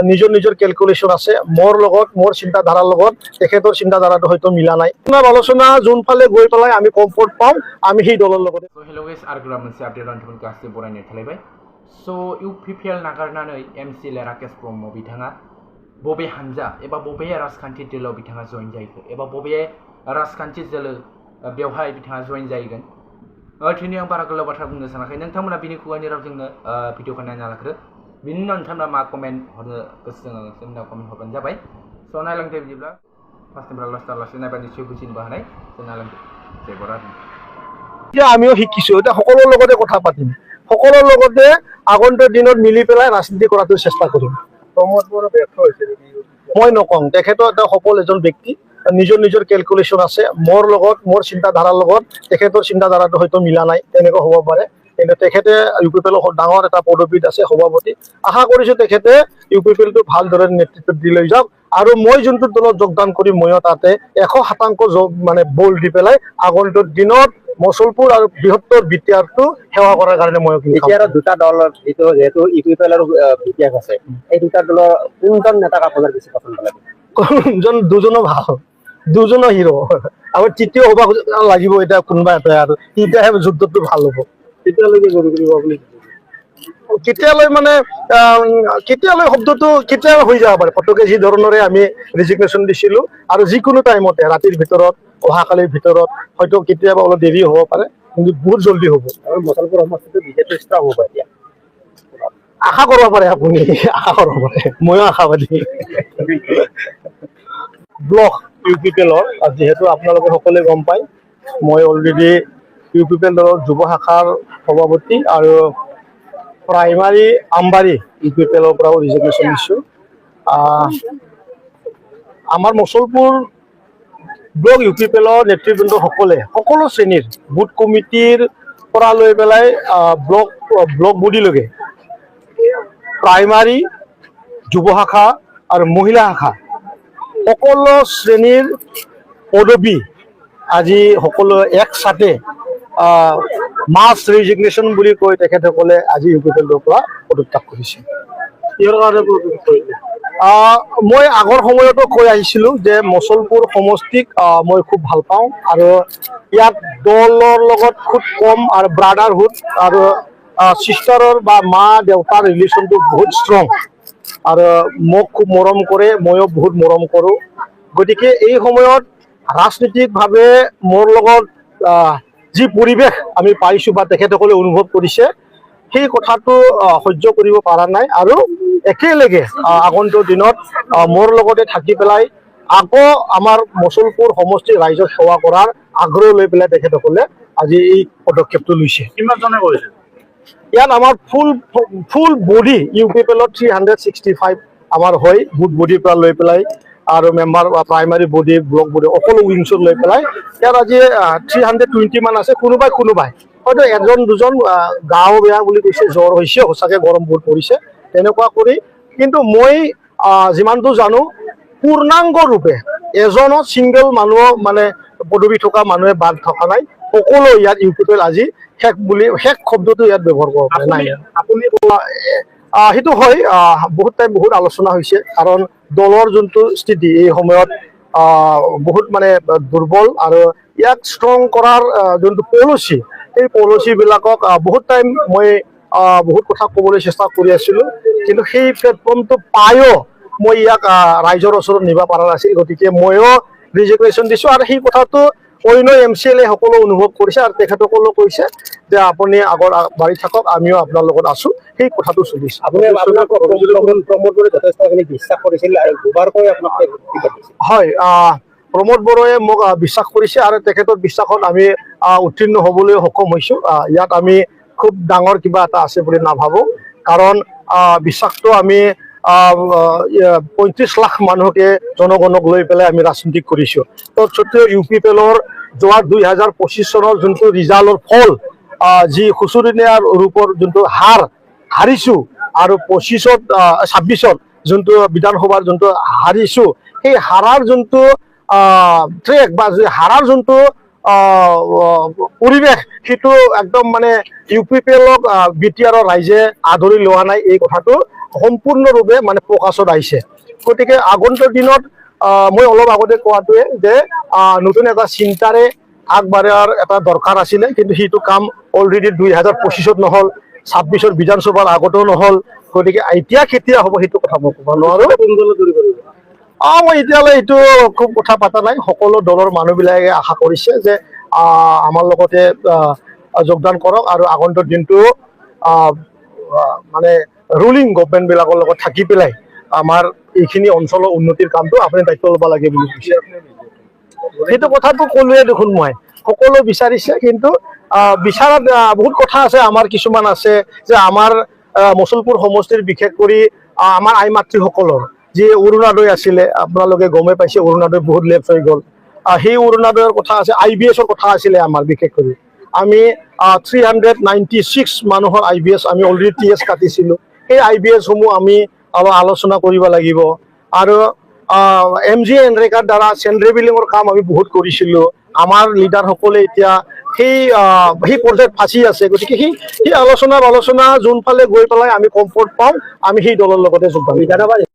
নিজৰ নিজৰ ক্যালকুলেশন আছে মোৰ লগত মোৰ চিন্তাধাৰাৰ লগত তেখেতৰ চিন্তাধাৰাটো হয়তো মিলা নাই আলোচনা যোনফালে গৈ পেলাই আমি কমফৰ্ট পাম আমি সেই দলৰ লগত हेलो गाइस आरो मोनसे आपडेट नोंथांमोन गासै बरायनाय थालायबाय सो इउपिपिएल नागारनानै एमसिएल राकेश ब्रह्म बिथाङा बबे हानजा एबा बबे राजखान्थि दोलोआव बिथाङा जइन जाहैखो एबा बबे राजखान्थि दोलो बेवहाय बिथाङा जइन जाहैगोन दिनै आं बारा गोलाव बाथ्रा बुंनो सानाखै नोंथांमोना बिनि खुगानि रावजोंनो भिडिअखौ नायना लाग्रो बिनि उनाव नोंथांमोना मा कमेन्ट हरनो गोसो दङ जोंनाव कमेन्ट हरबानो जाबाय स' नायलांदो बिदिब्ला फार्स्टनिफ्राय लास्ट नायबा निश्चय बुजिनोबो हानाय स' नायलांदो जय बराद এতিয়া আমিও শিকিছো এতিয়া সকলোৰ লগতে কথা পাতিম সকলোৰ লগতে আগন্তুক দিনত মিলি পেলাই ৰাজনীতি কৰাটো চেষ্টা কৰিম প্ৰমোদ বড়ো ব্যৰ্থ হৈছে মই নকওঁ তেখেতৰ এটা সফল এজন ব্যক্তি নিজৰ নিজৰ ক্যালকুলেশন আছে মোৰ লগত মোৰ চিন্তাধাৰাৰ লগত তেখেতৰ চিন্তাধাৰাটো হয়তো মিলা নাই তেনেকুৱা হ'ব পাৰে কিন্তু তেখেতে ইউপিপিএলৰ ডাঙৰ এটা পদবীত আছে সভাপতি আশা কৰিছো তেখেতে ইউপিপিএলটো ভালদৰে নেতৃত্ব দি লৈ যাওক আৰু মই যোনটো দলত যোগদান কৰিম ময়ো তাতে 100% মানে বল দি পেলাই আগন্তুক দিনত মছলপুৰ আৰু বৃহত্তৰ বিটিআৰটো সেৱা কৰাৰ কাৰণে মই বিটিআৰৰ দুটা দলৰ যেহেতু ইউপিপিএল আৰু বিটিআৰ আছে এই দুটা দলৰ কোনজন নেতাক আপোনাৰ বেছি পছন্দ লাগে দুজনো ভাল দুজনো হিৰো আৰু তৃতীয় হ'ব লাগিব এতিয়া কোনোবা এটা আৰু তেতিয়াহে যুদ্ধটো ভাল হ'ব তেতিয়ালৈকে জড়িত কৰিব আপুনি কেতিয়ালৈ মানে কেতিয়ালৈ শব্দটো কেতিয়া হৈ যাব পাৰে ফটকে যি ধৰণৰে আমি ৰেজিগনেশ্যন দিছিলো আৰু যিকোনো টাইমতে ৰাতিৰ ভিতৰত অহাকালিৰ ভিতৰত হয়তো কেতিয়াবা অলপ দেৰি হ'ব পাৰে কিন্তু বহুত জলদি হ'ব আৰু মছলপুৰ সমষ্টিটো বিজেপি ষ্ট্ৰং হ'ব এতিয়া আশা কৰিব পাৰে আপুনি আশা কৰিব পাৰে ময়ো আশাবাদী ব্লক ইউপিপিএলৰ যেহেতু আপোনালোকে সকলোৱে গম পায় মই অলৰেডি ইউপিপিএল দলৰ যুৱ শাখাৰ সভাপতি আৰু প্ৰাইমাৰী আমবাৰী ইউপিপিএলৰ পৰাও ৰিজিগনেশ্যন দিছোঁ আমাৰ মছলপুৰ ব্লক ইউপিপিএলৰ নেতৃবৃন্দসকলে সকলো শ্ৰেণীৰ বুথ কমিটিৰ পৰা লৈ পেলাই ব্লক বডিলৈকে প্ৰাইমাৰী যুৱ শাখা আৰু মহিলা শাখা সকলো শ্ৰেণীৰ পদবী আজি সকলো একসাথে মাছ ৰেজিগনেশ্যন বুলি কৈ তেখেতসকলে আজি ইউপিপিএলৰ পৰা পদত্যাগ কৰিছে মই আগৰ সময়তো কৈ আহিছিলোঁ যে মছলপুৰ সমষ্টিক মই খুব ভাল পাওঁ আৰু ইয়াত দলৰ লগত খুব কম আৰু ব্ৰাদাৰহুড আৰু চিষ্টাৰৰ বা মা দেউতাৰ ৰিলেশ্যনটো বহুত ষ্ট্ৰং আৰু মোক খুব মৰম কৰে ময়ো বহুত মৰম কৰোঁ গতিকে এই সময়ত ৰাজনীতিকভাৱে মোৰ লগত যি পৰিৱেশ আমি পাইছোঁ বা তেখেতসকলে অনুভৱ কৰিছে সেই কথাটো সহ্য কৰিব পৰা নাই আৰু একেলগে আগন্তুক দিনত মোৰ লগতে থাকি পেলাই আকৌ আমাৰ মছলপুৰ সমষ্টিৰ ৰাইজক সেৱা কৰাৰ আগ্ৰহ লৈ পেলাই তেখেতসকলে আজি এই পদক্ষেপটো লৈছে কিমানজনে কৰিছে ইয়াত আমাৰ ফুল বডি ইউপিপিএলত 365 আমাৰ হয় বুথ বডিৰ পৰা লৈ পেলাই আৰু member primary body block body সকলো উইংছত লৈ পেলাই ইয়াত আজি 320 মান আছে কোনোবাই হয়তো এজন দুজন গাঁও বেয়া বুলি কৈছে জ্বৰ হৈছে সঁচাকৈ গৰম বহুত পৰিছে তেনেকুৱা কৰি কিন্তু মই যিমানটো জানো পূৰ্ণাংগ ৰূপে এজনো ছিংগল মানুহ মানে পদবী থকা মানুহে বাদ থকা নাই সকলো ইয়াত ইউপিপিএল আজি শেষ শব্দটো ইয়াত ব্যৱহাৰ কৰিব পাৰে নাই আপুনি সেইটো হয় বহুত টাইম বহুত আলোচনা হৈছে কাৰণ দলৰ যোনটো স্থিতি এই সময়ত বহুত মানে দুৰ্বল আৰু ইয়াক ষ্ট্ৰং কৰাৰ যোনটো পলিচি এই পলিচিবিলাকক বহুত টাইম মই বহুত কথা ক'বলৈ চেষ্টা কৰি আছিলোঁ কিন্তু সেই প্লেটফৰ্মটো পায়ো মই ইয়াক ৰাইজৰ ওচৰত নিব পৰা নাছিল গতিকে ময়ো ৰিজিগনেশ্যন দিছোঁ আৰু সেই কথাটো অন্য এমচিএলে সকলো অনুভৱ কৰিছে আৰু তেখেতসকলেও কৈছে যে আপুনি আগৰ বাঢ়ি থাকক আমিও আপোনাৰ লগত আছোঁ সেই কথাটো চলিছে আপুনি প্ৰমোদ বড়োৱে যথেষ্টখিনি বিশ্বাস কৰিছিল আৰু দুবাৰকৈ আপোনাক হয় প্ৰমোদ বড়োৱে মোক বিশ্বাস কৰিছে আৰু তেখেতৰ বিশ্বাসত আমি উত্তীৰ্ণ হ'বলৈ সক্ষম হৈছোঁ ইয়াত আমি খুব ডাঙৰ কিবা এটা আছে বুলি নাভাবোঁ কাৰণ বিশ্বাসটো আমি 35 লাখ মানুহকে জনগণক লৈ পেলাই আমি ৰাজনীতি কৰিছোঁ তৎসত্ত্বেও ইউপিপিএলৰ যোৱা 2025 চনৰ যোনটো ৰিজাল্টৰ ফল যি খুচুৰিনীয়াৰ ৰূপৰ যোনটো হাৰিছোঁ আৰু 26-ত যোনটো বিধানসভাৰ যোনটো হাৰিছোঁ সেই হাৰাৰ যোনটো ট্ৰেক বা হাৰাৰ যোনটো পৰিৱেশ সেইটো একদম মানে ইউপিপিএলক বিটিআৰৰ ৰাইজে আদৰি লোৱা নাই এই কথাটো সম্পূৰ্ণৰূপে মানে প্ৰকাশত আহিছে গতিকে আগন্তুক দিনত মই অলপ আগতে কোৱাটোৱে যে নতুন এটা চিন্তাৰে আগবাঢ়াৰ এটা দৰকাৰ আছিলে কিন্তু সেইটো কাম অলৰেডি 2025 নহ'ল 26 বিধানসভাৰ আগতেও নহ'ল গতিকে এতিয়া কেতিয়া হ'ব সেইটো কথা মই ক'ব নোৱাৰো মই এতিয়ালৈ এইটো খুব কথা পতা নাই সকলো দলৰ মানুহবিলাকে আশা কৰিছে যে আমাৰ লগতে যোগদান কৰক আৰু আগন্তুক দিনটো মানে ৰুলিং গভৰ্ণমেণ্টবিলাকৰ লগত থাকি পেলাই আমাৰ এইখিনি অঞ্চলৰ উন্নতিৰ কামটো আপুনি দায়িত্ব ল'ব লাগে বুলি কৈছে সেইটো কথাটো ক'লোৱে দেখোন মই সকলো বিচাৰিছে কিন্তু বিচাৰাত বহুত কথা আছে আমাৰ কিছুমান আছে যে আমাৰ মুছলপুৰ সমষ্টিৰ বিশেষ কৰি আমাৰ আই মাতৃসকলৰ যি অৰুণোদয় আছিলে আপোনালোকে গমে পাইছে অৰুণোদয় বহুত লেফ্ট হৈ গ'ল সেই অৰুণোদয়ৰ কথা আছে IBSৰ কথা আছিলে আমাৰ বিশেষ কৰি আমি 396 মানুহৰ IBS আমি অলৰেডি TS কাটিছিলোঁ সেই IBS সমূহ আমি অলপ আলোচনা কৰিব লাগিব আৰু MGNREGAৰ দ্বাৰা চেণ্ড্ৰে বিলিঙৰ কাম আমি বহুত কৰিছিলোঁ আমাৰ লিডাৰসকলে এতিয়া সেই পৰ্যায়ত ফাঁচি আছে গতিকে সেই আলোচনা যোনফালে গৈ পেলাই আমি কমফৰ্ট পাম আমি সেই দলৰ লগতে যোগদান